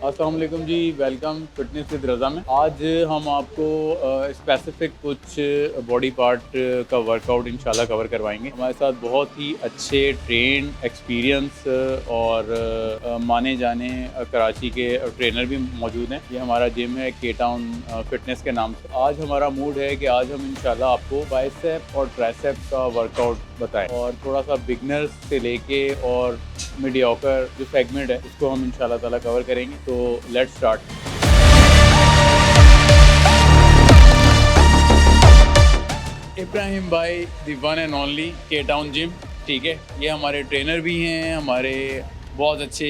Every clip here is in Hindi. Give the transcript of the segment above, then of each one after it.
अस्सलाम वालेकुम जी, वेलकम फिटनेस विद रज़ा में। आज हम आपको स्पेसिफिक कुछ बॉडी पार्ट का वर्कआउट इंशाल्लाह कवर करवाएंगे। हमारे साथ बहुत ही अच्छे ट्रेन एक्सपीरियंस और माने जाने कराची के ट्रेनर भी मौजूद हैं। ये हमारा जिम है के टाउन फिटनेस के नाम से। आज हमारा मूड है कि आज हम इंशाल्लाह आपको बाइसेप और ट्राइसेप का वर्कआउट बताएं और थोड़ा सा बिगनर्स से लेके और मीडियोकर जो सेगमेंट है उसको हम इंशाल्लाह ताला कवर करेंगे। तो let's start. Ibrahim Bhai the one and only K town gym, ठीक है। ये हमारे ट्रेनर भी हैं, हमारे बहुत अच्छे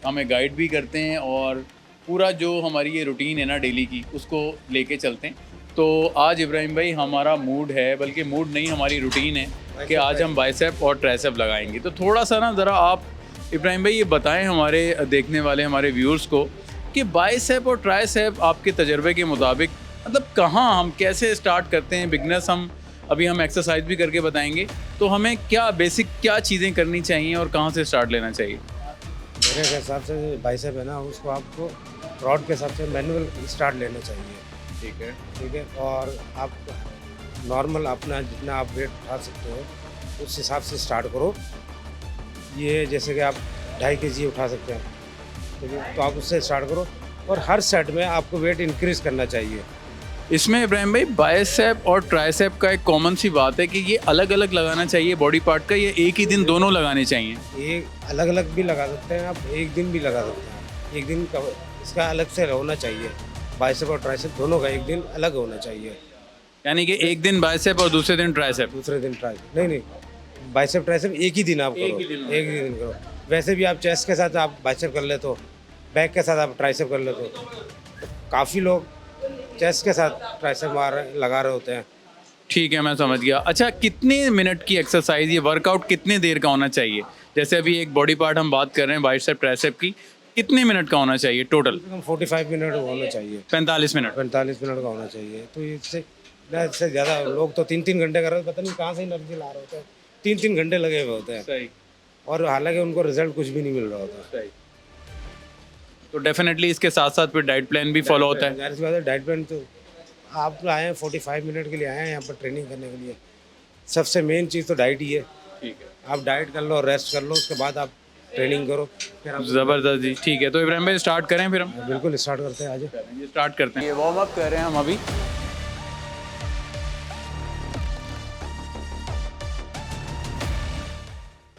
हमें गाइड भी करते हैं और पूरा जो हमारी ये रूटीन है ना डेली की उसको लेके चलते हैं। तो आज इब्राहिम भाई हमारा मूड है, बल्कि मूड नहीं हमारी रूटीन है कि आज हम बाइसेप और ट्राइसेप लगाएंगे। तो थोड़ा सा ना ज़रा आप इब्राहिम भाई ये बताएं हमारे देखने वाले हमारे व्यूअर्स को कि बाइसेप और ट्राइसेप आपके तजर्बे के मुताबिक मतलब कहाँ हम कैसे स्टार्ट करते हैं। बिगनर्स हम एक्सरसाइज भी करके बताएंगे, तो हमें क्या बेसिक क्या चीज़ें करनी चाहिए और कहाँ से स्टार्ट लेना चाहिए। मेरे हिसाब से बाइसेप है ना, उसको आपको रॉड के हिसाब से मैनुअल स्टार्ट लेना चाहिए। ठीक है। और आप नॉर्मल अपना जितना आप वेट उठा सकते हो उस हिसाब से स्टार्ट करो। ये जैसे कि आप 2.5 kg उठा सकते हैं, ठीक है, तो आप उससे स्टार्ट करो और हर सेट में आपको वेट इंक्रीज़ करना चाहिए। इसमें इब्राहिम भाई बाइसेप और ट्राइसेप का एक कॉमन सी बात है कि ये अलग अलग लगाना चाहिए बॉडी पार्ट का, ये एक ही दिन दोनों लगाने चाहिए। एक अलग अलग भी लगा सकते हैं आप, एक दिन भी लगा सकते हैं। एक दिन का इसका अलग से होना चाहिए। बाइसेप और ट्राइसेप दोनों का एक दिन अलग होना चाहिए। यानी कि एक दिन बाइसेप और दूसरे दिन ट्राइसेप। दूसरे दिन ट्राइसेप नहीं, बाइसेप ट्राइसेप एक ही दिन आप करो। एक ही दिन करो। वैसे भी आप चेस्ट के साथ आप बाइसेप कर लेते हो, बैक के साथ आप ट्राइसेप कर लेते हो। काफ़ी लोग चेस्ट के साथ ट्राइसेप लगा रहे होते हैं। ठीक है, मैं समझ गया। अच्छा, कितने मिनट की एक्सरसाइज, ये वर्कआउट कितने देर का होना चाहिए? जैसे अभी एक बॉडी पार्ट हम बात कर रहे हैं बाइसेप ट्राइसेप की, कितने मिनट का होना चाहिए टोटल? 45 मिनट होना चाहिए। 45 मिनट। 45 मिनट का होना चाहिए। तो इससे ज़्यादा लोग तो 3-3 घंटे कर रहे हैं, पता नहीं कहाँ से एनर्जी ला रहे होते हैं। 3-3 घंटे लगे हुए होते हैं। सही। और हालांकि उनको रिजल्ट कुछ भी नहीं मिल रहा होता। सही। तो डेफिनेटली इसके साथ साथ फिर डाइट प्लान भी फॉलो होता है। जाहिर सी बात है, डाइट प्लान तो आप आए हैं 45 मिनट के लिए आए हैं यहाँ पर ट्रेनिंग करने के लिए। सबसे मेन चीज़ तो डाइट ही है। ठीक है, आप डाइट कर लो, रेस्ट कर लो, उसके बाद आप ट्रेनिंग करो, फिर आप ज़बरदस्त जी। ठीक है, तो इब्राहिम भाई स्टार्ट करें फिर हम? बिल्कुल स्टार्ट करते हैं। आज ये स्टार्ट करते हैं। ये वार्म अप कर रहे हैं हम अभी।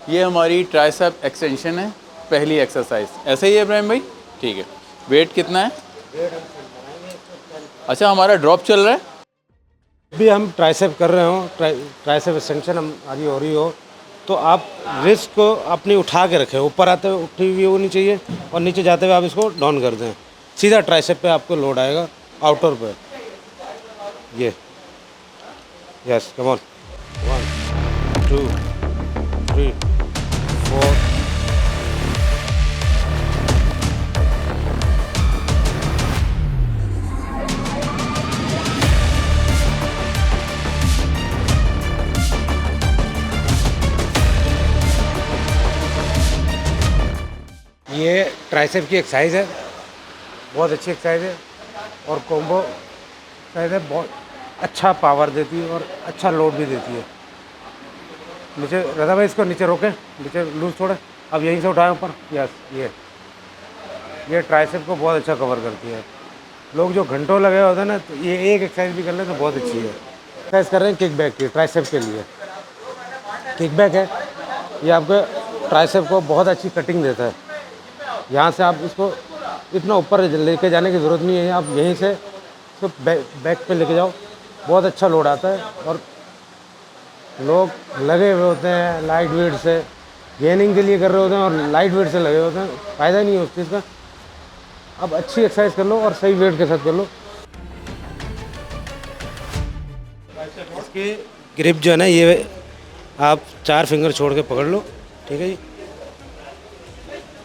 ये हमारी ट्राइसेप एक्सटेंशन है, पहली एक्सरसाइज। ऐसे ही है इब्राहिम भाई? ठीक है। वेट कितना है? अच्छा, हमारा ड्रॉप चल रहा है। भी हम ट्राइसेप कर रहे हो, ट्राइसेप एक्सटेंशन हमारी हो रही हो, तो आप रिस्ट को अपनी उठा के रखें। ऊपर आते हुए उठी हुई होनी चाहिए और नीचे जाते हुए आप इसको डाउन कर दें। सीधा ट्राइसेप पे आपको लोड आएगा, आउटर पे। ये यस, कम ऑन। 1 2 3 4। ये ट्राइसेप की एक्सरसाइज है, बहुत अच्छी एक्सरसाइज है और कॉम्बो एक्सरसाइज है। बहुत अच्छा पावर देती है और अच्छा लोड भी देती है। नीचे रज़ा भाई, इसको नीचे रोकें, नीचे लूज छोड़े। अब यहीं से उठाएं ऊपर। यस, ये ट्राइसेप को बहुत अच्छा कवर करती है। लोग जो घंटों लगे होते हैं ना, तो ये एक एक्सरसाइज भी कर ले तो बहुत अच्छी है। एक्सरसाइज कर रहे हैं किक बैक की, ट्राइसेप के लिए। किक बैक है, ये आपके ट्राइसेप को बहुत अच्छी कटिंग देता है। यहाँ से आप इसको इतना ऊपर लेके जाने की ज़रूरत नहीं है, आप यहीं से इसको बैक पे लेके जाओ, बहुत अच्छा लोड आता है। और लोग लगे हुए होते हैं लाइट वेट से, गेनिंग के लिए कर रहे होते हैं और लाइट वेट से लगे होते हैं, फ़ायदा नहीं है उस चीज़ का। अब अच्छी एक्सरसाइज कर लो और सही वेट के साथ कर लो। इसकी ग्रिप जो है ना, ये आप 4 फिंगर छोड़ के पकड़ लो, ठीक है जी।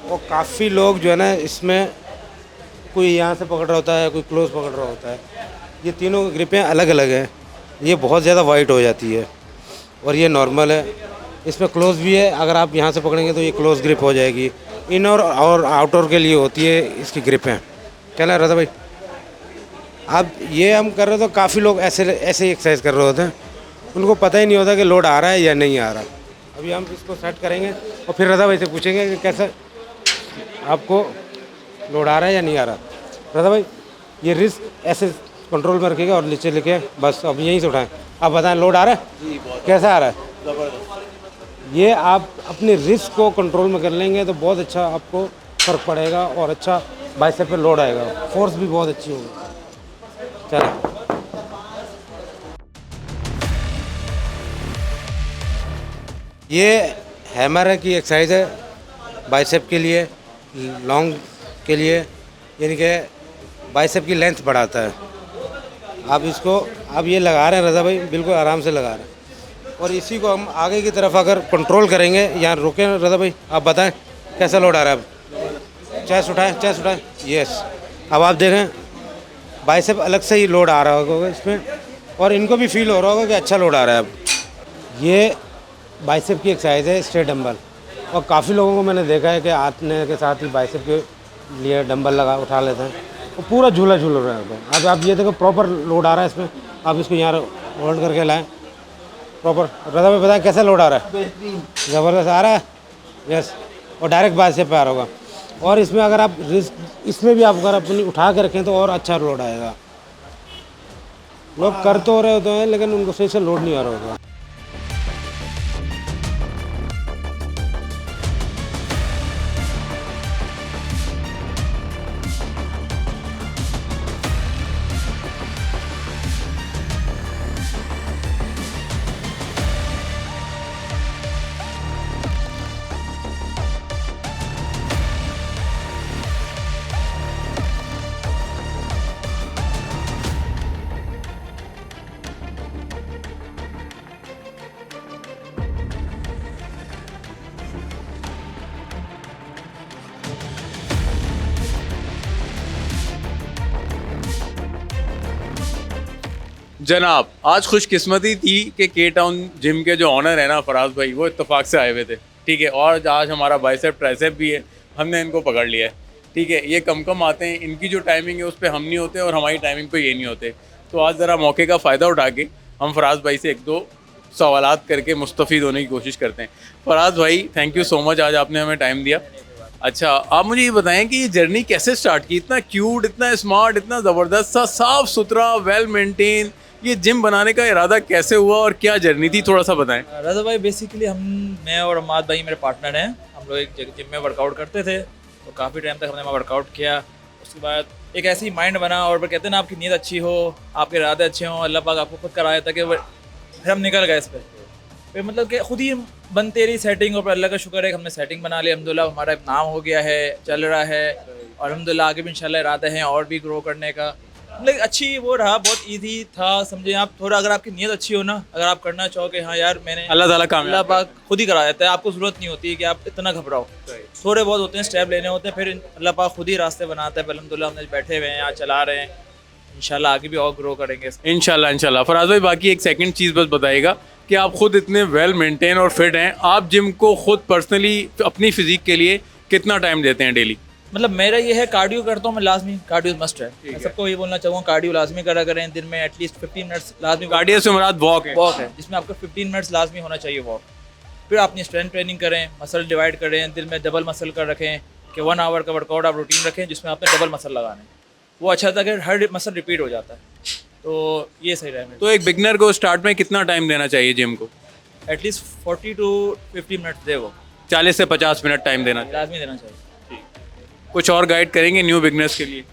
और काफ़ी लोग जो है ना, इसमें कोई यहाँ से पकड़ रहा होता है, कोई क्लोज पकड़ रहा होता है। ये तीनों ग्रिपें अलग अलग हैं। ये बहुत ज़्यादा वाइट हो जाती है और ये नॉर्मल है। इसमें क्लोज भी है, अगर आप यहाँ से पकड़ेंगे तो ये क्लोज ग्रिप हो जाएगी। इनर और आउटडोर के लिए होती है इसकी ग्रिपें। चला रजा भाई, अब ये हम कर रहे तो काफ़ी लोग ऐसे ऐसे ही एक्सरसाइज कर रहे होते हैं, उनको पता ही नहीं होता कि लोड आ रहा है या नहीं आ रहा। अभी हम इसको सेट करेंगे और फिर रजा भाई से पूछेंगे कि कैसा आपको लोड आ रहा है या नहीं आ रहा। रजा भाई, ये रिस्क ऐसे कंट्रोल में रखिएगा और नीचे लेके बस अब यहीं से उठाएं। आप बताएं लोड आ रहा है जी बहुत कैसा आ रहा है। ज़बरदस्त। ये आप अपने रिस्क को कंट्रोल में कर लेंगे तो बहुत अच्छा आपको फ़र्क पड़ेगा और अच्छा बाइसेप पे लोड आएगा, फोर्स भी बहुत अच्छी होगी। चलो, ये हैमर की एक्सरसाइज है बाइसेप के लिए, लॉन्ग के लिए, यानी कि बाइसेप की लेंथ बढ़ाता है। आप इसको आप ये लगा रहे हैं रज़ा भाई, बिल्कुल आराम से लगा रहे हैं और इसी को हम आगे की तरफ अगर कंट्रोल करेंगे, यहाँ रुकें रज़ा भाई, आप बताएं कैसा लोड आ रहा है। अब चेस्ट उठाएं, यस। अब आप देखें बाइसेप अलग से ही लोड आ रहा होगा इसमें और इनको भी फील हो रहा होगा कि अच्छा लोड आ रहा है। अब ये बाइसेप की एक्सरसाइज है स्ट्रेट डंबल, और काफ़ी लोगों को मैंने देखा है कि हाथने के साथ ही बाइसेप के लिए डंबल लगा उठा लेते हैं, वो पूरा झूला झूल रहा है। अब आप ये देखो प्रॉपर लोड आ रहा है इसमें, आप इसको यहाँ होल्ड करके लाएं प्रॉपर। रज़ा भाई बताएं कैसा लोड आ रहा है। ज़बरदस्त आ रहा है, यस। और डायरेक्ट बाइसेप पे आ रहा होगा। और इसमें अगर आप रिस्क इसमें भी आप अगर अपनी उठा के रखें तो और अच्छा लोड आएगा। लोग कर तो रहे होते हैं लेकिन उनको सही से लोड नहीं आ रहा होगा। जनाब, आज खुशकिस्मती थी कि के टाउन जिम के जो ऑनर है ना फराज भाई, वो इत्तेफाक से आए हुए थे, ठीक है। और आज हमारा बाइसेप ट्राइसेप भी है, हमने इनको पकड़ लिया है, ठीक है। ये कम कम आते हैं, इनकी जो टाइमिंग है उस पर हम नहीं होते और हमारी टाइमिंग पे ये नहीं होते। तो आज ज़रा मौके का फ़ायदा उठा के हम फराज भाई से एक दो सवालात करके मुस्तफ़ीद होने की कोशिश करते हैं। फराज भाई, थैंक यू सो मच, आज आपने हमें टाइम दिया। अच्छा, आप मुझे ये बताएं कि ये जर्नी कैसे स्टार्ट की, इतना क्यूट, इतना स्मार्ट, इतना ज़बरदस्त सा, साफ़ सुथरा, वेल मेंटेन, ये जिम बनाने का इरादा कैसे हुआ और क्या जर्नी थी, थोड़ा सा बताएं। रज़ा भाई, बेसिकली मैं और अम्माद भाई मेरे पार्टनर हैं। हम लोग एक जिम में वर्कआउट करते थे तो काफ़ी टाइम तक हमने वहाँ वर्कआउट किया। उसके बाद एक ऐसी माइंड बना, और फिर कहते हैं ना, आपकी नीयत अच्छी हो, आपके इरादे अच्छे हों, अल्लाह पाक आपको खुद कराया था कि फिर हम निकल गए इस पर। फिर मतलब कि खुद ही बनते रही सेटिंग, और फिर अल्लाह का शुक्र है कि हमने सेटिंग बना ली। अल्हम्दुलिल्लाह हमारा एक नाम हो गया है, चल रहा है, और अल्हम्दुलिल्लाह आगे भी इंशाल्लाह इरादा है और भी ग्रो करने का। मतलब अच्छी वो रहा, बहुत इजी था, समझे आप। थोड़ा अगर आपकी नीयत अच्छी हो ना, अगर आप करना चाहो कि हाँ यार मैंने, अल्लाह ताला कामयाब अल्लाह पाक खुद ही करा देता है, आपको ज़रूरत नहीं होती कि आप इतना घबराओ। थोड़े बहुत होते हैं स्टेप लेने होते हैं, फिर अल्लाह पाक खुद ही रास्ते बनाता है। अल्हम्दुलिल्लाह हमने बैठे हुए हैं, यहाँ चला रहे हैं, इंशाल्लाह आगे भी और ग्रो करेंगे। इंशाल्लाह। फराज भाई, बाकी एक सेकंड चीज़ बस बताइएगा कि आप खुद इतने वेल मेंटेन और फिट हैं, आप जिम को खुद पर्सनली अपनी फिजिक के लिए कितना टाइम देते हैं डेली? मतलब मेरा ये है, कार्डियो करता हूँ मैं लाजमी, कार्डियो मस्ट है। मैं सबको ये बोलना चाहूँगा, कार्डियो लाजमी करा करें, दिन में एटलीस्ट 15 मिनट्स लाजमी। कार्डियो से मुराद वॉक है? वॉक है, जिसमें आपका 15 मिनट्स लाजमी होना चाहिए वॉक। फिर अपनी स्ट्रेंथ ट्रेनिंग करें, मसल डिवाइड करें, दिन में डबल मसल कर रखें कि 1 आवर का वर्कआउट आप रूटीन रखें जिसमें आपने डबल मसल लगाने। वो अच्छा था कि हर मसल रिपीट हो जाता है, तो ये सही रहे। तो एक बिगनर को स्टार्ट में कितना टाइम देना चाहिए जिम को? एटलीस्ट 40 to 50 मिनट्स दे, वो 40 से 50 मिनट टाइम देना चाहिए। लाजमी देना चाहिए। कुछ और गाइड करेंगे न्यू बिगनर्स के लिए?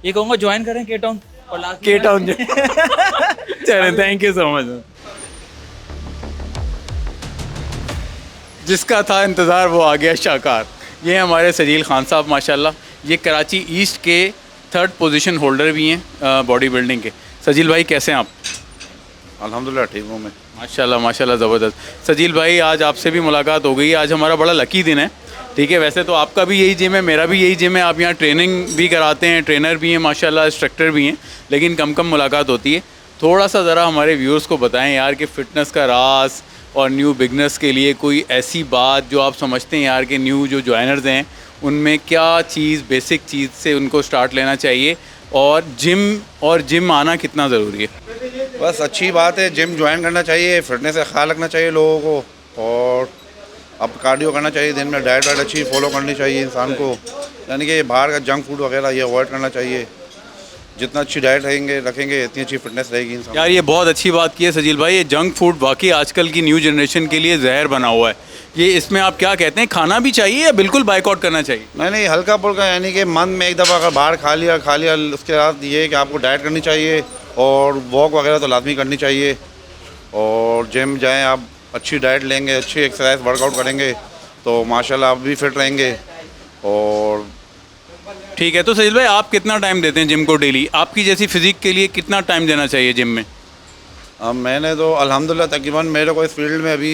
ये कहूँगा ज्वाइन करें के टाउन, और लास्ट के टाउन चलें, थैंक यू सो मच। जिसका था इंतज़ार वो आ गया शाहकार। ये हमारे सजील खान साहब, माशाल्लाह, ये कराची ईस्ट के 3rd पोजीशन होल्डर भी हैं बॉडी बिल्डिंग के। सजील भाई, कैसे हैं आप? अल्हम्दुलिल्लाह ठीक हूँ मैं। माशाल्लाह ज़बरदस्त। सजील भाई, आज आपसे भी मुलाकात हो गई, आज हमारा बड़ा लकी दिन है, ठीक है। वैसे तो आपका भी यही जिम है, मेरा भी यही जिम है, आप यहाँ ट्रेनिंग भी कराते हैं, ट्रेनर भी हैं माशाल्लाह, इंस्ट्रक्टर भी हैं, लेकिन कम मुलाकात होती है। थोड़ा सा ज़रा हमारे व्यूअर्स को बताएं यार कि फ़िटनेस का राज और न्यू बिगनर्स के लिए कोई ऐसी बात जो आप समझते हैं यार कि न्यू जो ज्वाइनर्स हैं उनमें क्या चीज़, बेसिक चीज़ से उनको स्टार्ट लेना चाहिए, और जिम आना कितना ज़रूरी है? बस अच्छी बात है, जिम ज्वाइन करना चाहिए, फिटनेस का ख्याल रखना चाहिए लोगों को, और अब कार्डियो करना चाहिए, दिन में डाइट वाइट अच्छी फॉलो करनी चाहिए इंसान को, यानी कि बाहर का जंक फूड वगैरह ये अवॉइड करना चाहिए। जितना अच्छी डाइट रखेंगे इतनी अच्छी फिटनेस रहेगी इंसान। यार ये बहुत अच्छी बात की है सजील भाई, ये जंक फूड वाकई आजकल की न्यू जनरेशन के लिए जहर बना हुआ है। ये इसमें आप क्या कहते हैं, खाना भी चाहिए या बिल्कुल बाइकआउट करना चाहिए? नहीं, हल्का फुल्का, यानी कि मंथ में एक दफ़ा अगर बाहर खा लिया, उसके बाद ये है कि आपको डाइट करनी चाहिए, और वॉक वगैरह तो लाजमी करनी चाहिए, और जिम जाएँ आप, अच्छी डाइट लेंगे, अच्छी एक्सरसाइज वर्कआउट करेंगे तो माशाल्लाह आप भी फिट रहेंगे। और ठीक है, तो सजील भाई आप कितना टाइम देते हैं जिम को डेली? आपकी जैसी फिजिक के लिए कितना टाइम देना चाहिए जिम में? मैंने तो अल्हम्दुलिल्लाह तकरीबन मेरे को इस फील्ड में अभी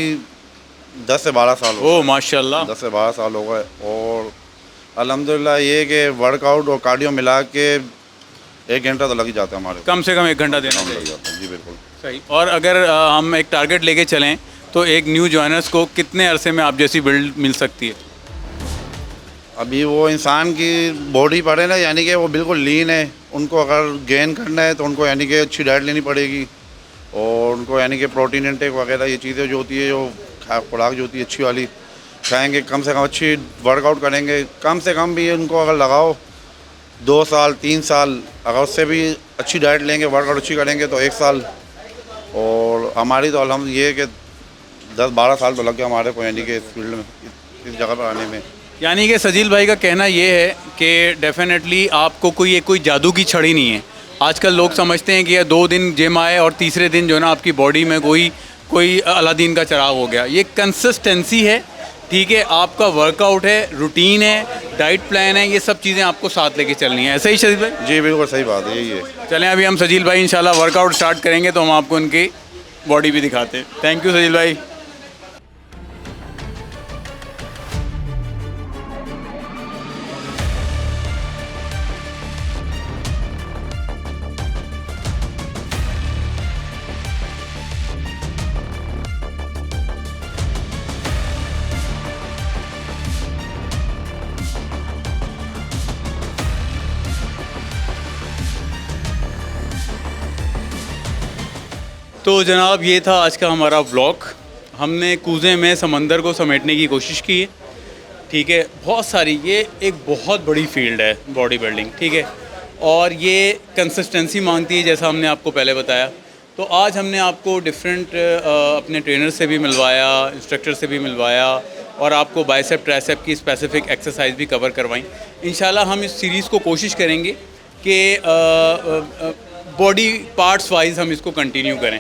10 से 12 साल हो ओह माशाल्लाह। 10 से 12 साल हो गए, और अल्हम्दुलिल्लाह ये कि वर्कआउट और कार्डियो मिला के 1 घंटा तो लग ही जाता है हमारे, कम से कम 1 घंटा देना लग चाहिए। जाता है जी, बिल्कुल सही। और अगर हम एक टारगेट लेके चलें तो एक न्यू जॉइनर्स को कितने अरसे में आप जैसी बिल्ड मिल सकती है? अभी वो इंसान की बॉडी पर है ना, यानी कि वो बिल्कुल लीन है, उनको अगर गेन करना है तो उनको यानी कि अच्छी डाइट लेनी पड़ेगी, और उनको यानी कि प्रोटीन इंटेक वगैरह ये चीज़ें जो होती है, जो खुराक जो होती है अच्छी वाली खाएंगे, कम से कम अच्छी वर्कआउट करेंगे, कम से कम भी उनको अगर लगाओ 2 साल 3 साल, अगर उससे भी अच्छी डाइट लेंगे, वर्कआउट अच्छी करेंगे तो 1 साल, और हमारी तो अल्हम्दुलिल्लाह ये है कि 10-12 साल तो लग गया हमारे को, यानी कि इस फील्ड में, इस जगह पर आने में। यानी कि सजील भाई का कहना ये है कि डेफिनेटली आपको कोई जादू की छड़ी नहीं है। आजकल लोग समझते हैं कि ये 2 दिन जिम आए और तीसरे दिन जो है ना आपकी बॉडी में कोई अलादीन का चिराग हो गया। ये कंसिस्टेंसी है, ठीक है, आपका वर्कआउट है, रूटीन है, डाइट प्लान है, ये सब चीज़ें आपको साथ लेके चलनी है। ऐसा ही सजील भाई? जी बिल्कुल सही बात है, यही है। चलें अभी हम सजील भाई इंशाल्लाह वर्कआउट स्टार्ट करेंगे तो हम आपको उनकी बॉडी भी दिखाते हैं। थैंक यू सजील भाई। तो जनाब ये था आज का हमारा व्लॉग। हमने कूज़े में समंदर को समेटने की कोशिश की है, ठीक है। बहुत सारी, ये एक बहुत बड़ी फील्ड है बॉडी बिल्डिंग, ठीक है, और ये कंसिस्टेंसी मांगती है जैसा हमने आपको पहले बताया। तो आज हमने आपको डिफरेंट अपने ट्रेनर से भी मिलवाया, इंस्ट्रक्टर से भी मिलवाया, और आपको बाइसेप ट्राइसेप की स्पेसिफिक एक्सरसाइज भी कवर करवाई। इंशाल्लाह हम इस सीरीज़ को कोशिश करेंगे कि बॉडी पार्ट्स वाइज हम इसको कंटिन्यू करें,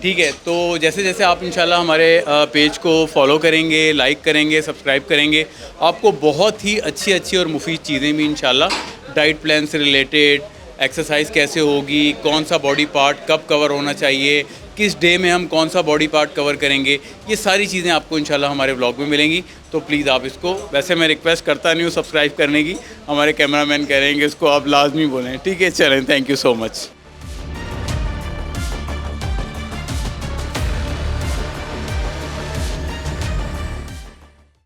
ठीक है। तो जैसे जैसे आप इंशाल्लाह हमारे पेज को फॉलो करेंगे, लाइक करेंगे, सब्सक्राइब करेंगे, आपको बहुत ही अच्छी अच्छी और मुफीद चीज़ें भी इंशाल्लाह डाइट प्लान से रिलेटेड, एक्सरसाइज कैसे होगी, कौन सा बॉडी पार्ट कब कवर होना चाहिए, किस डे में हम कौन सा बॉडी पार्ट कवर करेंगे, ये सारी चीज़ें आपको इंशाल्लाह हमारे ब्लॉग में मिलेंगी। तो प्लीज़ आप इसको, वैसे मैं रिक्वेस्ट करता नहीं हूँ सब्सक्राइब करने की, हमारे कैमरामैन कह रहे हैं कि इसको आप लाजमी बोलें, ठीक है। चलें, थैंक यू सो मच।